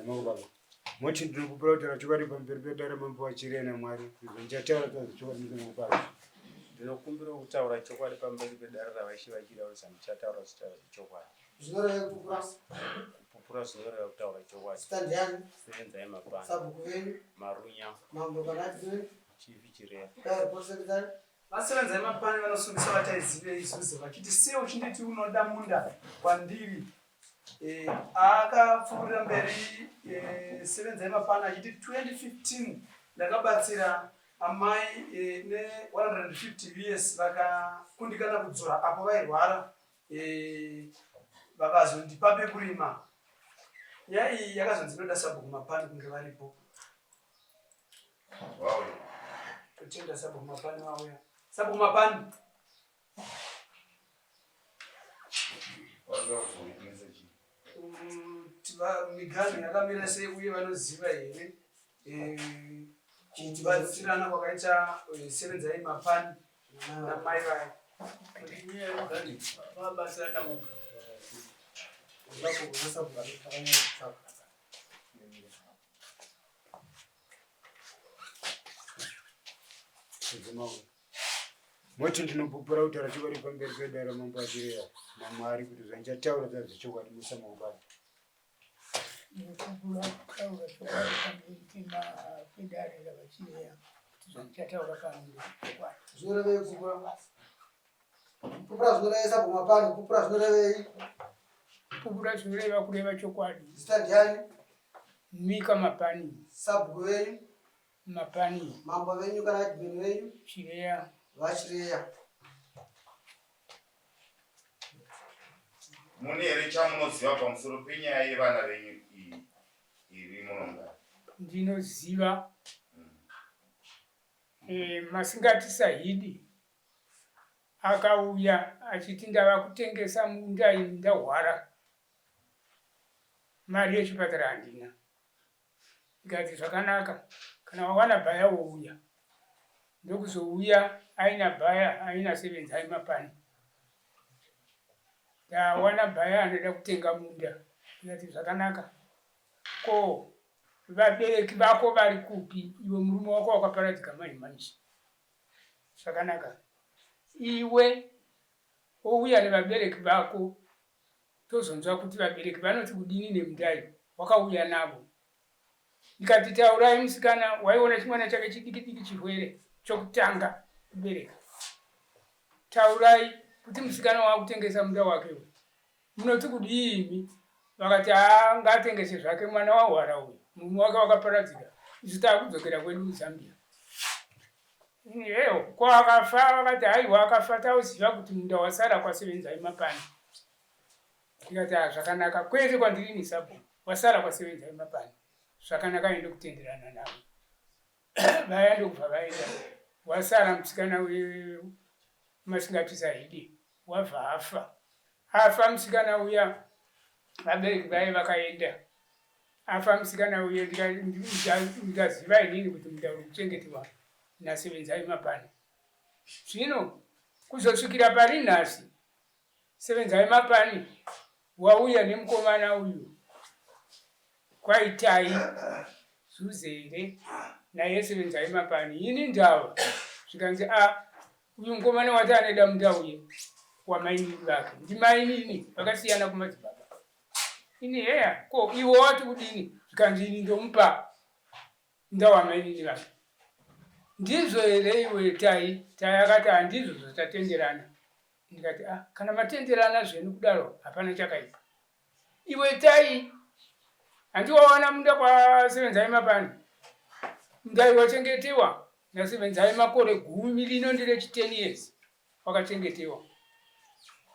baba. Moti ndinokuprotera chokari pamberi pedare mambo wachirena Mwari. Ndichataura chokari ndinokupa. Ndinokumbira kutaura chokwadi pamberi pedare ravaishi vachirausa ndichataura chokwadi. Zvinoreva kupurasa. Kupura zvinoreva kutaura chokwadi. Standard. Sevenzai mapana. Sabhuku venyu. Marunya. Mambo kanati venyu. Chifi chirera. Posekretari. Vasevenzai mapani vanosungisa vataizive isusu vachiti sei uchinditi unoda munda kwandiri. Akapfuurira mberi sevenzai mapani achiti 2015 ndakabatsira amai ne150 years vakakundikana kudzora apo vairwara vakazondipa pekurima. Yai yakazonzi inoda sabhuku mapani kunge varipo. Wow. Kutenda sabhuku mapani wauya. Sabhuku mapani. Migani yakamira sei uye vanoziva here kubatsirana kwakaita sevenzai mapani namai vayo. Vabatsirana muga. Moti ndinopupura kutaura chokwadi pamberi pedare mambo wachirera naMwari kuti zvandichataura zvachokwadi musamaumbani. Ndinopupura kutaura chokwadi pamberi pedare ravachirera kuti zvandichataura pamberi chokwadi. Zvinorevei kupupura? Kupupura zvinoreva sabhuku mapani. Kupupura zvinorevei? Kupupura zvinoreva kureva chokwadi. Zita ndiani? Mika Mapani. Sabhuku venyu. Mapani. Mambo venyu kana admin venyu. Chireya. Vachireya. Mune here chamunoziva pamusoro penyaya yevana venyu iri munogara? Ndinoziva. Masingati Sahidi akauya achiti ndava kutengesa munda ini ndahwara. Mari yechipatara handina. Ndikati zvakanaka. Kana wawana bhaya wouya. Ndokuzouya aina bhaya aina sevenzai mapani. Ndawana bhaya anoda kutenga munda. Ndikati zvakanaka. Ko vabereki vako vari kupi? Iwe murume wako wakaparadzika manje. Zvakanaka. Iwe ouya nevabereki vako tozonzwa kuti vabereki vanoti kudini nemundai wakauya navo. Ndikati taurai musikana waiona chimwana chake chidiki chirwere chokutanga kubereka. Taurai kuti musikana wakutengesa munda wake munoti kudini? Vakati ngatengese zvake mwana wahwara uyu. Murume wake wakaparadzika. Isu takudzokera kwedu kuZambia. Heyo kwakafa vakati haiwa akafa tauziva kuti munda wasara kwasevenzai mapani. Ndikati zvakanaka kwete kwandiri nisabhuku wasara kwasevenzai mapani. Zvakanaka ende kutenderana navo. Vaya ndokubva vaenda. Wasara musikana Masingati Sahidi wabva afa. Afa musikana uya vabereki vaye vakaenda. Afa musikana uya ndikaziva inini kuti munda uri kuchengetewa nasevenzai mapani. Zvino kuzosvikira pari nhasi sevenzai mapani wauya nemukomana uyu kwaitai Zuzere naye sevenzai mapani. Ini ndava zvikanzi uyu mukomana wati anoda munda uye wamaini vake. Ndimainini vakasiyana kumadzibaba. Ini heya ko iwe wati kudini? Zvikanzi ini ndomupa munda wamainini vake. Ndizvo here iwe tai akati handizvo zvotatenderana. Ndikati kana matenderana zvenu kudaro hapana chakaipa. Iwe tai handiwawana munda kwasevenzai mapani. Munda wachengetewa nasevenzai makore 10 lino ndire 10 years wakachengetewa.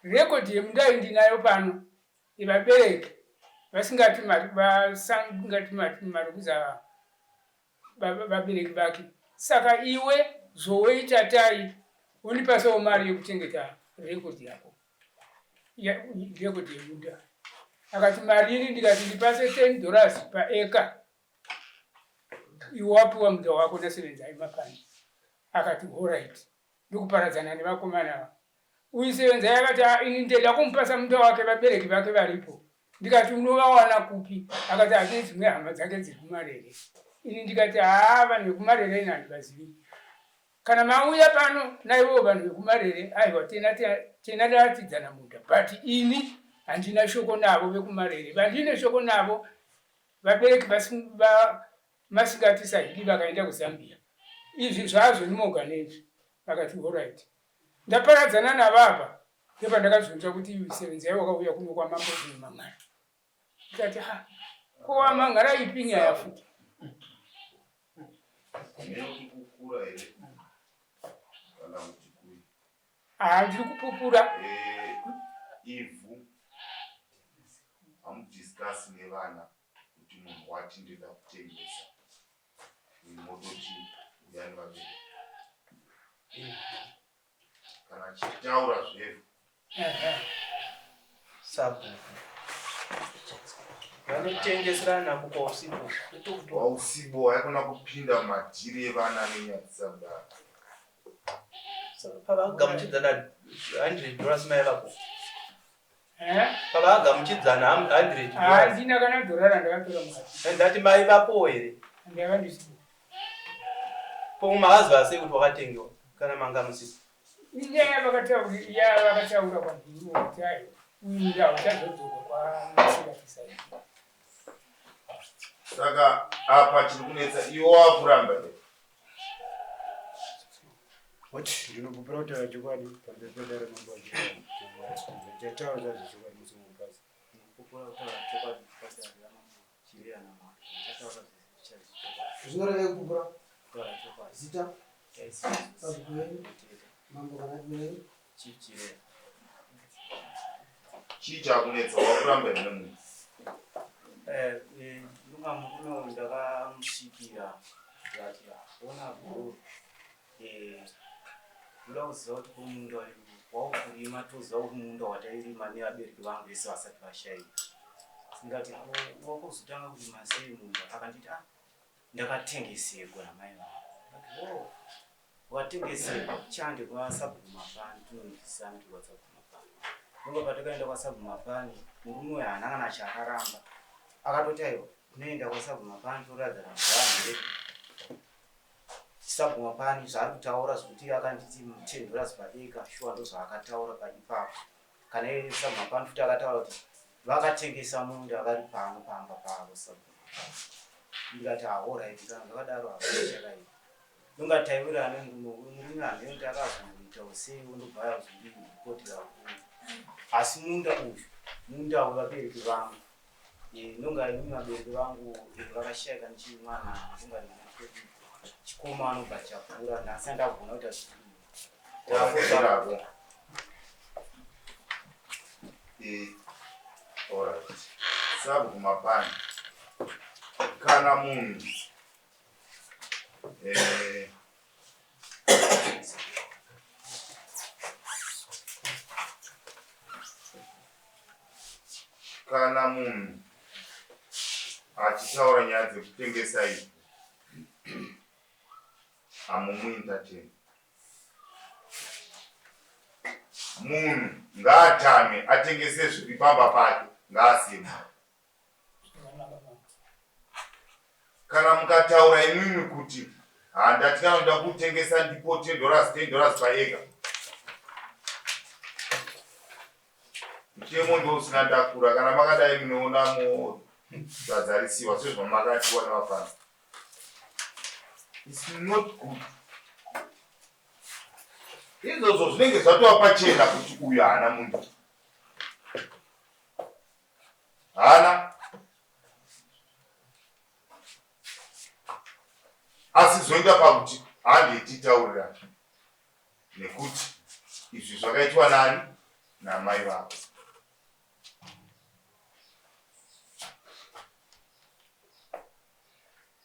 Rekodhi yemunda ndinayo pano. Ivabereki vasingati marikuza vabereki vake. Saka iwe zoweita tai unipasawo mari yekuchengeta rekodhi yako. Rekodhi yemunda. Akati mari ini ndikati ndipase $10 paeka. Iwapiwa munda wako nasevenzai mapani. Akati alright. Ndikuparadzana nevakomana. Uisevenzai akati ini ndeda kumupasa munda wake vabereki vake varipo. Ndikati unovawana kupi? Akati ati dzimwe hama dzake dziri kuMarere. Ini ndikati vanhu vekuMarere ina handivazivi. Kana mauya pano naivo vanhu vekuMarere, aiwa tena datidzana munda, but ini handina shoko navo vekuMarere. Vandine shoko navo vabereki masingatisaidi vakaenda kuZambia. Izvi zvazvo ndimoganezvi. Vakati alright. Ndaparadzana navapa. Ndakazonzwa kuti sevenzi yavo wakauya kuno kwaMambo Mangara. Ndikati kwa Mangara ipi nyaya futi? Kukura here kana muchikuri Ndiri kupupura. Ivhu hamudiscasi nevana kuti munhu wati ndida kutengesa mototi uyani vabereki kana chitaura zvevu sabhuku vanotengeserana kwa usibo wausibo haikona kupinda madhiri evana nenyaya dzakudaro. pavagamuchidzana $100 maivapo pavagamuchidzana $100 Handina kana dorara ndakatora mukati. ndati maivapo here Ndava ndisipo. pomahazva sei kuti wakatengewa kana manga musipo Inyaya vakataura kwandiri kuti aiwa uyu uchazodzoka kwaMasingatisaidi. Saka apa chiri kunetsa iwo wakuramba here. Wati ndinopupura kutaura chokwadi pamberi pedare Mambo ndataura zvechokwadi musi mumukadzi. Kupura kutaura chokwadi padare raMambo Chireya naMwari. Ndataura zvechokwadi. Zvinoreva kupupura Kutaura chokwadi. zita Sabhuku sabhuku Mambo kana kuti Chireya. Chii chakunetsa wakuramba here munhu? Lunga murume ndakamushikira ndikati ona bro ndoda kuziva kuti kumunda waukurima toziva kuti munda watairima nevabereki vangu vese vasati vashaika. Ndikati wakuzotanga kurima sei munda? Akanditi ndakatengeserwa namai vangu. Watengeserwa chande kwaSabhuku Mapani tunonzwisana kuti kwaSabhuku Mapani. Ndonga patakaenda kwaSabhuku Mapani murume uyu haana kana chakaramba. Akatoti aiwa unoenda kwaSabhuku Mapani toratidza kuti Sabhuku Mapani zvaari kutaura zvokuti akanditi $10 padeka shuwa ndozvaakataura paipapo. Kana iye Sabhuku Mapani futi akataura kuti vakatengesa munda vari pano pamba pavo Sabhuku Mapani. Ndikati alright kana zvakadaro hazvichakaipa. Ndongataiwira murume anoenda akazongoita usei ndobva yazondipotera kuri. Asi munda wevabereki vangu nonga imi vabereki vangu vakashayika ndichimwana ndonga chikoma anobva chakura nhasi andagona kuita Takurako. Alright. Sabhuku Mapani. Kana munhu kana munhu achitaura nyaya dzekutengesa ivhu hamuentertain. Munhu ngaatame atengese zviri pamba pake ngaasema. Kana mukataura imwimwi kuti handati kana ndoda kutengesa ndipo $10 paega, mutemo ndousina ndakura. Kana makadai munoonamo zvadzarisiwa sezvamakatiwa navafana. It's not good. Izvozvo zvinenge zvatova pachena kuti uyu haana munhu. Haana. Asi zvoenda pakuti handetitaurira nekuti izvi zvakaitwa nani namai vako.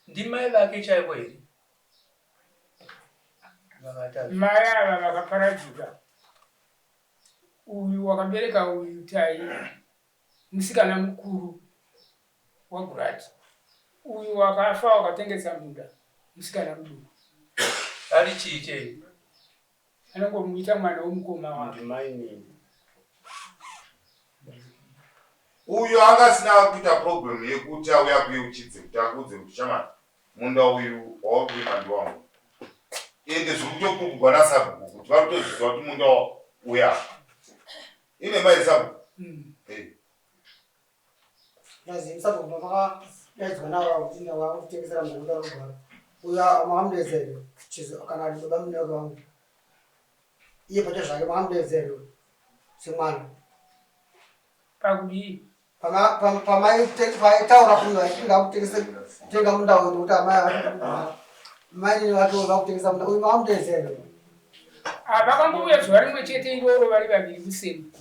ndimai vake chaivo here Mai ava vakaparadzika. Uyu wakabereka uyu Tai musikana mukuru waGurati. Uyu wakafa wakatengesa munda musikana muduku. ari chii chei Anongomuita mwana womukoma wake. ndimai nini Uyu angasina kuita problem yekuti auya kuyeuchidze kuti akudze kuti chama munda uyu waurima ndi wangu. Ende zvekutokubugwa nasabhuku kuti vakutoziva kuti munda uya ine mai sabhuku. Nazi sabhuku mama yaidzwa nawo kuti nawo kutengesera munda rugara. Uya mahamdezero chizo kana ari bamune wangu. Iye pacha zvake mahamdezero semwana. Pakudi pamai taura kuno inga kutekesa tenga munda uyu kuti mai watu vakutengesa munda uyu mahamdezero. Vakambouya zuva rimwe chete iroro vari vaviri kuseni.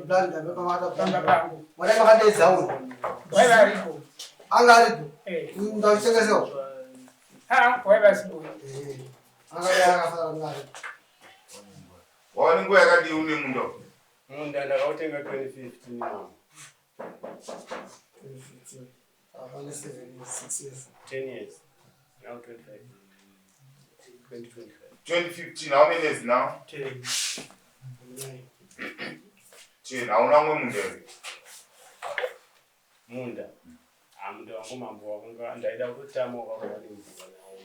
Blanda pamata Pamba pangu. mwana makadeza uyu. Waiva aripo. Anga aripo. Munda uchitengesewa. Waiva sipo. Anga yakafara ngari. Wani nguva yakadii une munda? Munda ndakautenga 2015 now. 2015. 6 years. 10 years. Now 25. 2025. 2015, how many years now? 10. 10, hauna mwe munda here? Munda. Munda wangu mambo wakanga ndaida kutotama wakaona mvua nawo.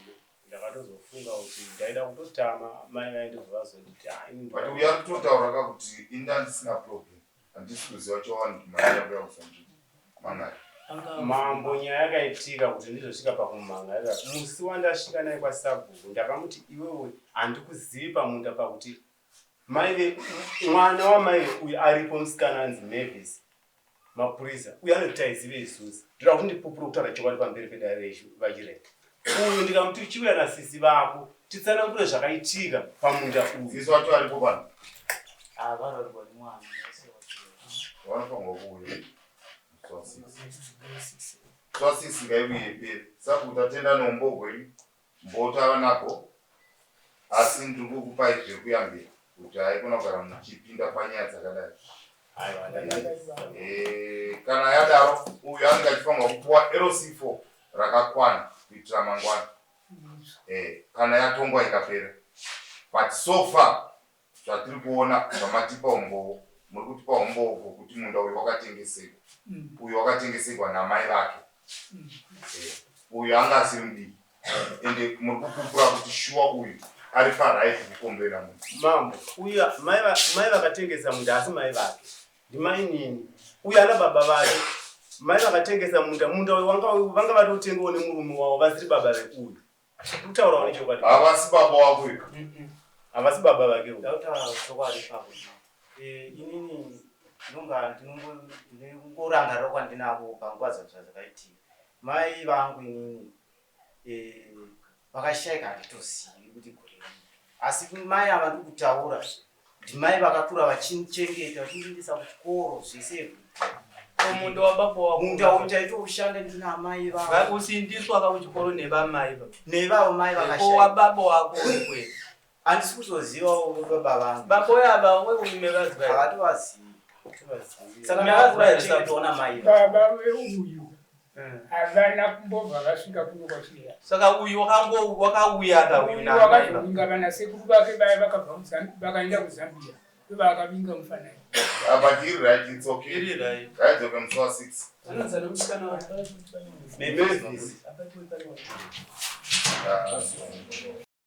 Ndakatozofunga kuti ndaida kutotama mai vaende zvavazonditi but uya kutotaura kuti indandisina problem. Handisi kuziva chowana kuti mai yakuya kusanditi. Mangari. Mambo nyaya yakaitika kuti ndizosvika pakumanga. Musi wandasvika naye kwaSabhuku ndakamuti iwewe handikuzivi pamunda pakuti mai mwana wamai uyu aripo musikana anzi Mavis mapurisa uyu anoti taizive isusu ndoda kuti ndipupure kutaura chokwadi pamberi pedare vachireka uyu ndikamuti uchiuya nasisi vako titsanangure zvakaitika pamunda uyu. Sisi wacho aripo pano? Varoripo ni mwana. Wanofanirwa kuuya. Swasisi ngaibuye pere. Sabhuku tatenda nombogo iyi. Mbotava nako. Asi ndiri kukupai zvekuyambira kuti haikona kugara muchipinda panyaya dzakadai. Kana yadaro uyu anenge achifanirwa kupuwa LC4 rakakwana kuitira mangwana. Kana yatongwa ikapera. But so far zvatiri kuona zvamatipa umbowo muri kutipa umbowo kuti munda uyu wakatengeserwa. Uyu wakatengeserwa namai vake. Uyu anga asiri mudiki. Ende muri kupupura kuti shuwa uyu ari paraight kukomberera munda. Mambo uyu mai vakatengesa munda asi mai vake ndimai nini uyu ana baba vake. Mai vakatengesa munda uyu vanga vatotengawo nemurume wavo vasiri baba vekuyu. Kutaurawo nechokwadi. Havasi baba wako uyu. Havasi baba vake uyu. Ndautaura chokwadi papo. Inini ndinongorangarira kwandinavo panguva zvakaitika. Mai vangu inini vakashayika handitozivi kuti gore. Asi mai ava ndiri kutaura ndimai vakakura vachindichengeta vachindindisa kuchikoro zvese. Munda wababa wako. Munda uyu taitoushanda ndina mai vavo. Usindiswa kuchikoro nevamai vavo. Nevavo mai vakashayika. Ko wababa wako kwe. Handisi kutozivawo baba vangu. Baba yava wewe vaziva. Havatovazivi. Saka ndakakura ndakatoona mai. Baba uyu havana kumbobva vasvika kuno kwasvira. Saka uyu wakauya akauya wakazovinga vanasekuru vake vaya vakabva vakaenda kuZambia ndovakavinga mufanani. But you're right, it's okay. Iri right. Right, okay, I'm so 6. Another musikana wa. Maybe this.